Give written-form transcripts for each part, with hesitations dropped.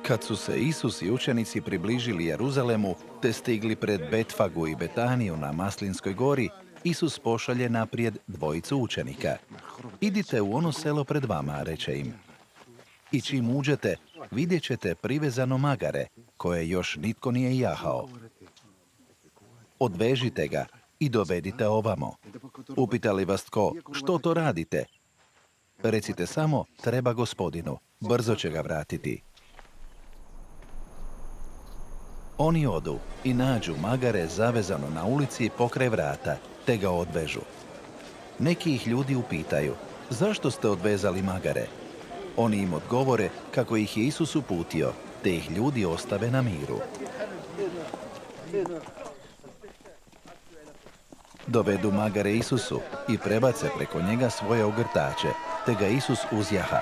Kad su se Isus i učenici približili Jeruzalemu te stigli pred Betfagu i Betaniju na Maslinskoj gori, Isus pošalje naprijed dvojicu učenika. Idite u ono selo pred vama, reče im. I čim uđete, vidjet ćete privezano magare, koje još nitko nije jahao. Odvežite ga i dovedite ovamo. Upitali vas tko, što to radite? Recite samo, treba Gospodinu, brzo će ga vratiti. Oni odu i nađu magare zavezano na ulici pokraj vrata, te ga odvežu. Neki ih ljudi upitaju, zašto ste odvezali magare? Oni im odgovore kako ih je Isus uputio, te ih ljudi ostave na miru. Dovedu magare Isusu i prebace preko njega svoje ogrtače, te ga Isus uzjaha.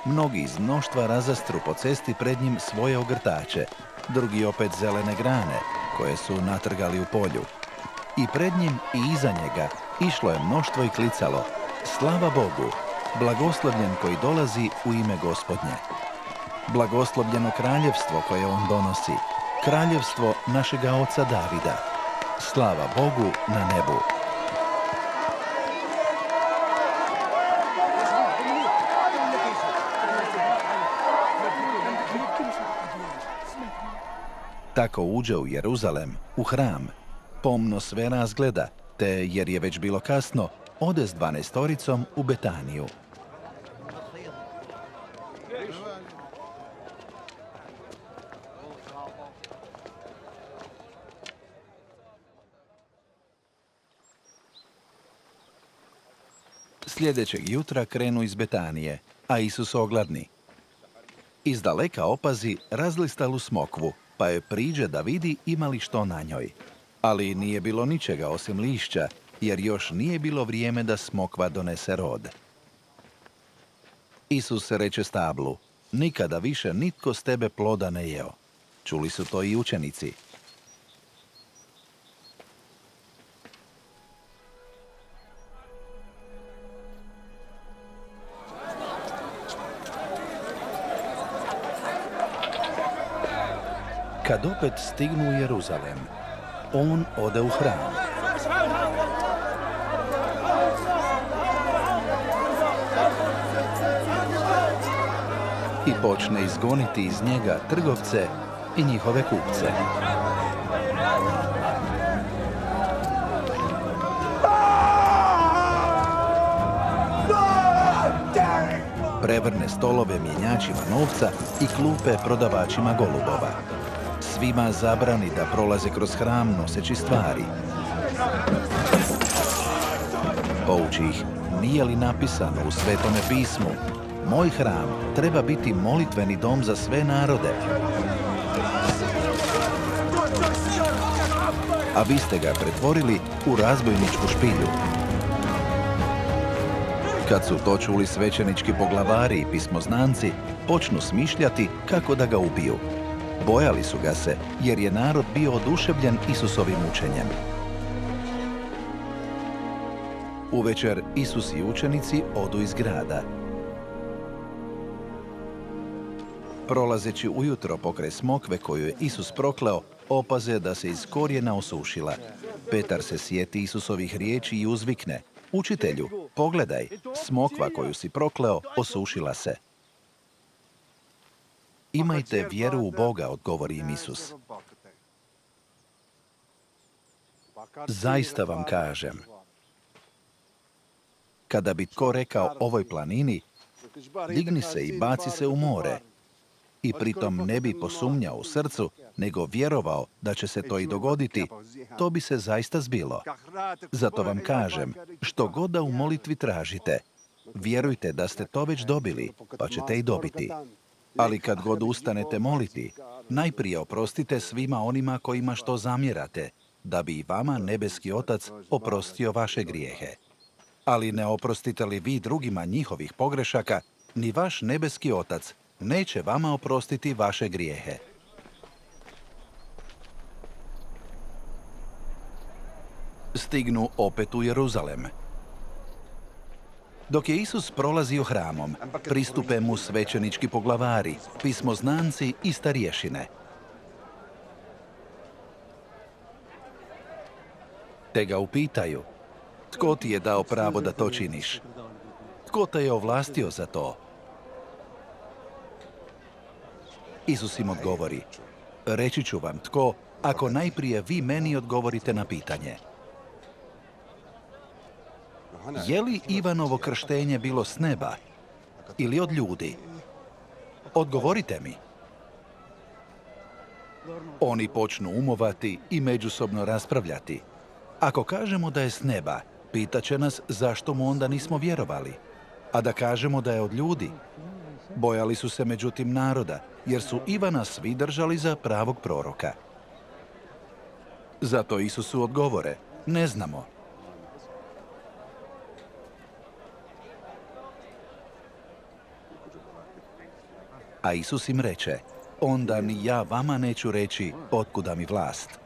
Mnogi iz mnoštva razastru po cesti pred njim svoje ogrtače, drugi opet zelene grane, koje su natrgali u polju. I pred njim i iza njega išlo je mnoštvo i klicalo, slava Bogu, blagoslovljen koji dolazi u ime Gospodnje. Blagoslovljeno kraljevstvo koje on donosi, kraljevstvo našega oca Davida. Slava Bogu na nebu. Tako uđe u Jeruzalem, u hram, pomno sve razgleda, te, jer je već bilo kasno, ode s 12 u Betaniju. Sljedećeg jutra krenu iz Betanije, a Isus ogladni. Izdaleka opazi razlistalu smokvu, pa joj priđe da vidi ima li što na njoj. Ali nije bilo ničega osim lišća, jer još nije bilo vrijeme da smokva donese rod. Isus reče stablu, nikada više nitko s tebe ploda ne jeo. Čuli su to i učenici. Kad opet stignu u Jeruzalem, on ode u hram. I počne izgoniti iz njega trgovce i njihove kupce. Prevrne stolove mjenjačima novca i klupe prodavačima golubova. Svima zabrani da prolaze kroz hram noseći stvari. Pouči ih, nije li napisano u Svetome pismu, moj hram treba biti molitveni dom za sve narode. A vi ste ga pretvorili u razbojničku špilju. Kad su to čuli svećenički poglavari i pismoznanci, počnu smišljati kako da ga ubiju. Bojali su ga se, jer je narod bio oduševljen Isusovim učenjem. Uvečer Isus i učenici odu iz grada. Prolazeći ujutro pokraj smokve koju je Isus prokleo, opaze da se iz korijena osušila. Petar se sjeti Isusovih riječi i uzvikne, učitelju, pogledaj, smokva koju si prokleo osušila se. Imajte vjeru u Boga, odgovori im Isus. Zaista vam kažem, kada bi tko rekao ovoj planini, digni se i baci se u more, i pritom ne bi posumnjao u srcu, nego vjerovao da će se to i dogoditi, to bi se zaista zbilo. Zato vam kažem, što god da u molitvi tražite, vjerujte da ste to već dobili, pa ćete i dobiti. Ali kad god ustanete moliti, najprije oprostite svima onima kojima što zamjerate, da bi i vama nebeski Otac oprostio vaše grijehe. Ali ne oprostite li vi drugima njihovih pogrešaka, ni vaš nebeski Otac neće vama oprostiti vaše grijehe. Stignu opet u Jeruzalem. Dok je Isus prolazio hramom, pristupe mu svećenički poglavari, pismoznanci i starješine. Te ga upitaju, tko ti je dao pravo da to činiš? Tko te je ovlastio za to? Isus im odgovori, reći ću vam tko, ako najprije vi meni odgovorite na pitanje. Je li Ivanovo krštenje bilo s neba ili od ljudi? Odgovorite mi. Oni počnu umovati i međusobno raspravljati. Ako kažemo da je s neba, pitaće nas zašto mu onda nismo vjerovali. A da kažemo da je od ljudi? Bojali su se međutim naroda, jer su Ivana svi držali za pravog proroka. Zato Isusu odgovore, ne znamo. A Isus im reče, onda ni ja vama neću reći otkuda mi vlast.